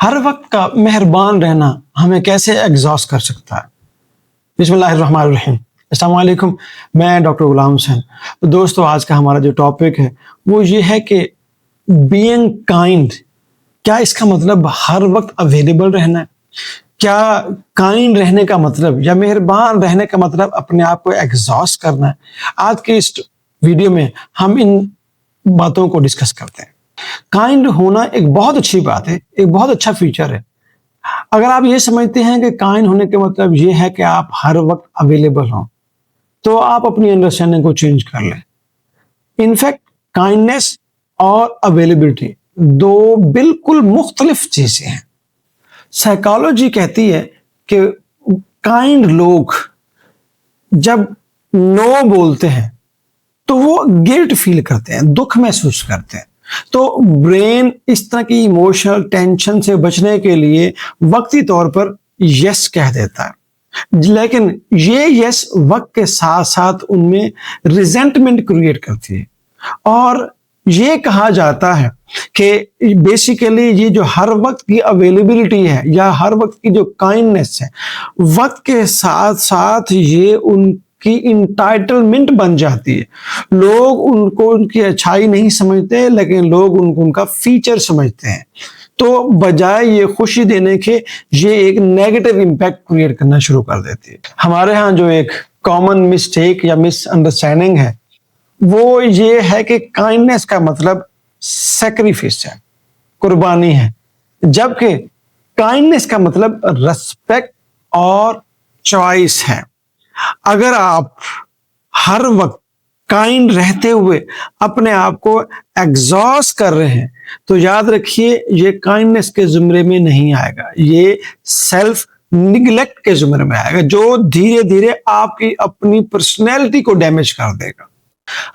ہر وقت کا مہربان رہنا ہمیں کیسے ایگزاسٹ کر سکتا ہے؟ بسم اللہ الرحمن الرحیم۔ السلام علیکم، میں ڈاکٹر غلام حسین۔ دوستو، آج کا ہمارا جو ٹاپک ہے وہ یہ ہے کہ بینگ کائنڈ، کیا اس کا مطلب ہر وقت اویلیبل رہنا ہے؟ کیا کائنڈ رہنے کا مطلب یا مہربان رہنے کا مطلب اپنے آپ کو ایگزاسٹ کرنا ہے؟ آج کے اس ویڈیو میں ہم ان باتوں کو ڈسکس کرتے ہیں۔ کائنڈ ہونا ایک بہت اچھی بات ہے، ایک بہت اچھا فیچر ہے۔ اگر آپ یہ سمجھتے ہیں کہ کائنڈ ہونے کا مطلب یہ ہے کہ آپ ہر وقت اویلیبل ہوں، تو آپ اپنی انڈرسٹینڈنگ کو چینج کر لیں۔ انفیکٹ کائنڈنیس اور اویلیبلٹی دو بالکل مختلف چیزیں ہیں۔ سائیکالوجی کہتی ہے کہ کائنڈ لوگ جب نو بولتے ہیں تو وہ گلٹ فیل کرتے ہیں، دکھ محسوس کرتے ہیں۔ تو برین اس طرح کی ایموشنل ٹینشن سے بچنے کے لیے وقتی طور پر یس کہہ دیتا ہے، لیکن یہ یس وقت کے ساتھ ساتھ ان میں ریزنٹمنٹ کریٹ کرتی ہے۔ اور یہ کہا جاتا ہے کہ بیسیکلی یہ جو ہر وقت کی اویلیبلٹی ہے یا ہر وقت کی جو کائنڈنیس ہے، وقت کے ساتھ ساتھ یہ ان کی انٹائٹلمنٹ بن جاتی ہے۔ لوگ ان کو ان کی اچھائی نہیں سمجھتے، لیکن لوگ ان کو ان کا فیچر سمجھتے ہیں۔ تو بجائے یہ خوشی دینے کے، یہ ایک نیگیٹو امپیکٹ کریٹ کرنا شروع کر دیتی ہے۔ ہمارے ہاں جو ایک کامن مسٹیک یا مس انڈرسٹینڈنگ ہے وہ یہ ہے کہ کائنڈنیس کا مطلب سیکریفائس ہے، قربانی ہے، جبکہ کائنڈنیس کا مطلب ریسپیکٹ اور چوائس ہے۔ اگر آپ ہر وقت کائنڈ رہتے ہوئے اپنے آپ کو ایگزاسٹ کر رہے ہیں تو یاد رکھیے یہ کائنڈنیس کے زمرے میں نہیں آئے گا، یہ سیلف نگلیکٹ کے زمرے میں آئے گا، جو دھیرے دھیرے آپ کی اپنی پرسنالٹی کو ڈیمیج کر دے گا۔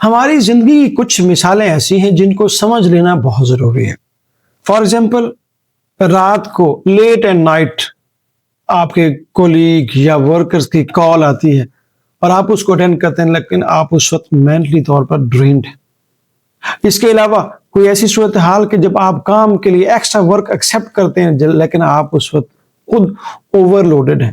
ہماری زندگی کی کچھ مثالیں ایسی ہیں جن کو سمجھ لینا بہت ضروری ہے۔ فار ایگزامپل، رات کو لیٹ اینڈ نائٹ آپ کے کولیگ یا ورکرز کی کال آتی ہے اور آپ اس کو اٹینڈ کرتے ہیں، لیکن آپ اس وقت مینٹلی طور پر ڈرینڈ ہیں۔ اس کے علاوہ کوئی ایسی صورتحال کہ جب آپ کام کے لیے ایکسٹرا ورک ایکسیپٹ کرتے ہیں لیکن آپ اس وقت خود اوور لوڈڈ ہیں۔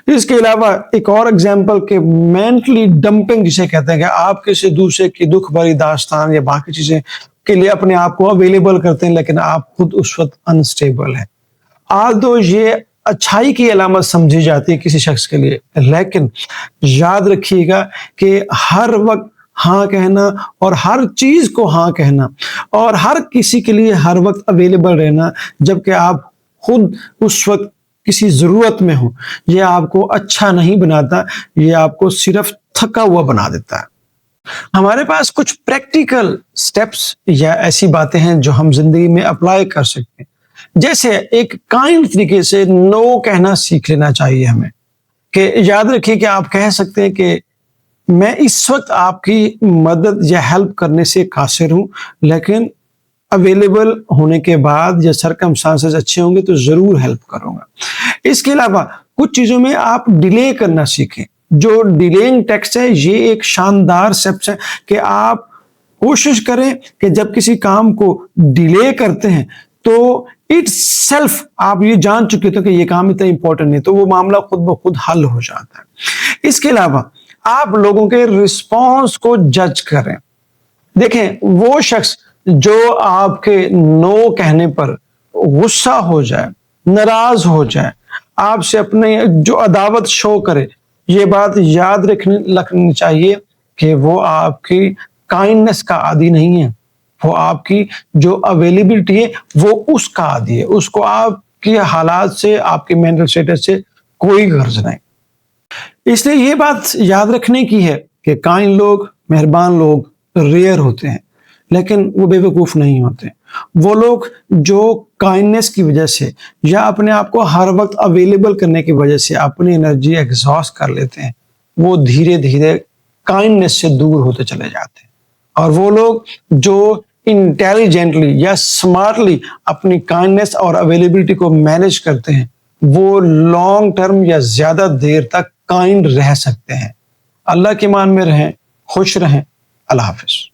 اس کے علاوہ ایک اور ایگزامپل کہ مینٹلی ڈمپنگ جسے کہتے ہیں کہ آپ کسی دوسرے کی دکھ بھری داستان یا باقی چیزیں کے لیے اپنے آپ کو اویلیبل کرتے ہیں لیکن آپ خود اس وقت انسٹیبل ہیں۔ آلدو یہ اچھائی کی علامت سمجھی جاتی ہے کسی شخص کے لیے، لیکن یاد رکھیے گا کہ ہر وقت ہاں کہنا اور ہر چیز کو ہاں کہنا اور ہر کسی کے لیے ہر وقت اویلیبل رہنا جبکہ آپ خود اس وقت کسی ضرورت میں ہوں، یہ آپ کو اچھا نہیں بناتا، یہ آپ کو صرف تھکا ہوا بنا دیتا ہے۔ ہمارے پاس کچھ پریکٹیکل سٹیپس یا ایسی باتیں ہیں جو ہم زندگی میں اپلائی کر سکتے ہیں۔ جیسے ایک کائنڈ طریقے سے نو کہنا سیکھ لینا چاہیے ہمیں، کہ یاد رکھیے کہ آپ کہہ سکتے ہیں کہ میں اس وقت آپ کی مدد یا ہیلپ کرنے سے قاصر ہوں، لیکن اویلیبل ہونے کے بعد یا سرکمسٹانسز اچھے ہوں گے تو ضرور ہیلپ کروں گا۔ اس کے علاوہ کچھ چیزوں میں آپ ڈیلے کرنا سیکھیں۔ جو ڈیلینگ ٹیکسٹ ہے یہ ایک شاندار سٹیپ ہے کہ آپ کوشش کریں کہ جب کسی کام کو ڈیلے کرتے ہیں تو اٹ سیلف آپ یہ جان چکے تھے کہ یہ کام اتنا امپورٹنٹ نہیں، تو وہ معاملہ خود بخود حل ہو جاتا ہے۔ اس کے علاوہ آپ لوگوں کے رسپانس کو جج کریں۔ دیکھیں، وہ شخص جو آپ کے نو کہنے پر غصہ ہو جائے، ناراض ہو جائے، آپ سے اپنے جو عداوت شو کرے، یہ بات یاد رکھنی چاہیے کہ وہ آپ کی کائنڈنیس کا عادی نہیں ہے، وہ آپ کی جو اویلیبلٹی ہے وہ اس کا عادی ہے، اس کو آپ کے حالات سے، آپ کے مینٹل اسٹیٹس سے کوئی غرض نہیں۔ اس لیے یہ بات یاد رکھنے کی ہے کہ کائنڈ لوگ، مہربان لوگ ریئر ہوتے ہیں، لیکن وہ بے وقوف نہیں ہوتے۔ وہ لوگ جو کائنڈنیس کی وجہ سے یا اپنے آپ کو ہر وقت اویلیبل کرنے کی وجہ سے اپنی انرجی ایگزاسٹ کر لیتے ہیں، وہ دھیرے دھیرے کائنڈنیس سے دور ہوتے چلے جاتے ہیں۔ اور وہ لوگ جو انٹیلیجنٹلی یا سمارٹلی اپنی کائنڈنیس اور اویلیبلٹی کو مینیج کرتے ہیں، وہ لانگ ٹرم یا زیادہ دیر تک کائنڈ رہ سکتے ہیں۔ اللہ کے ایمان میں رہیں، خوش رہیں۔ اللہ حافظ۔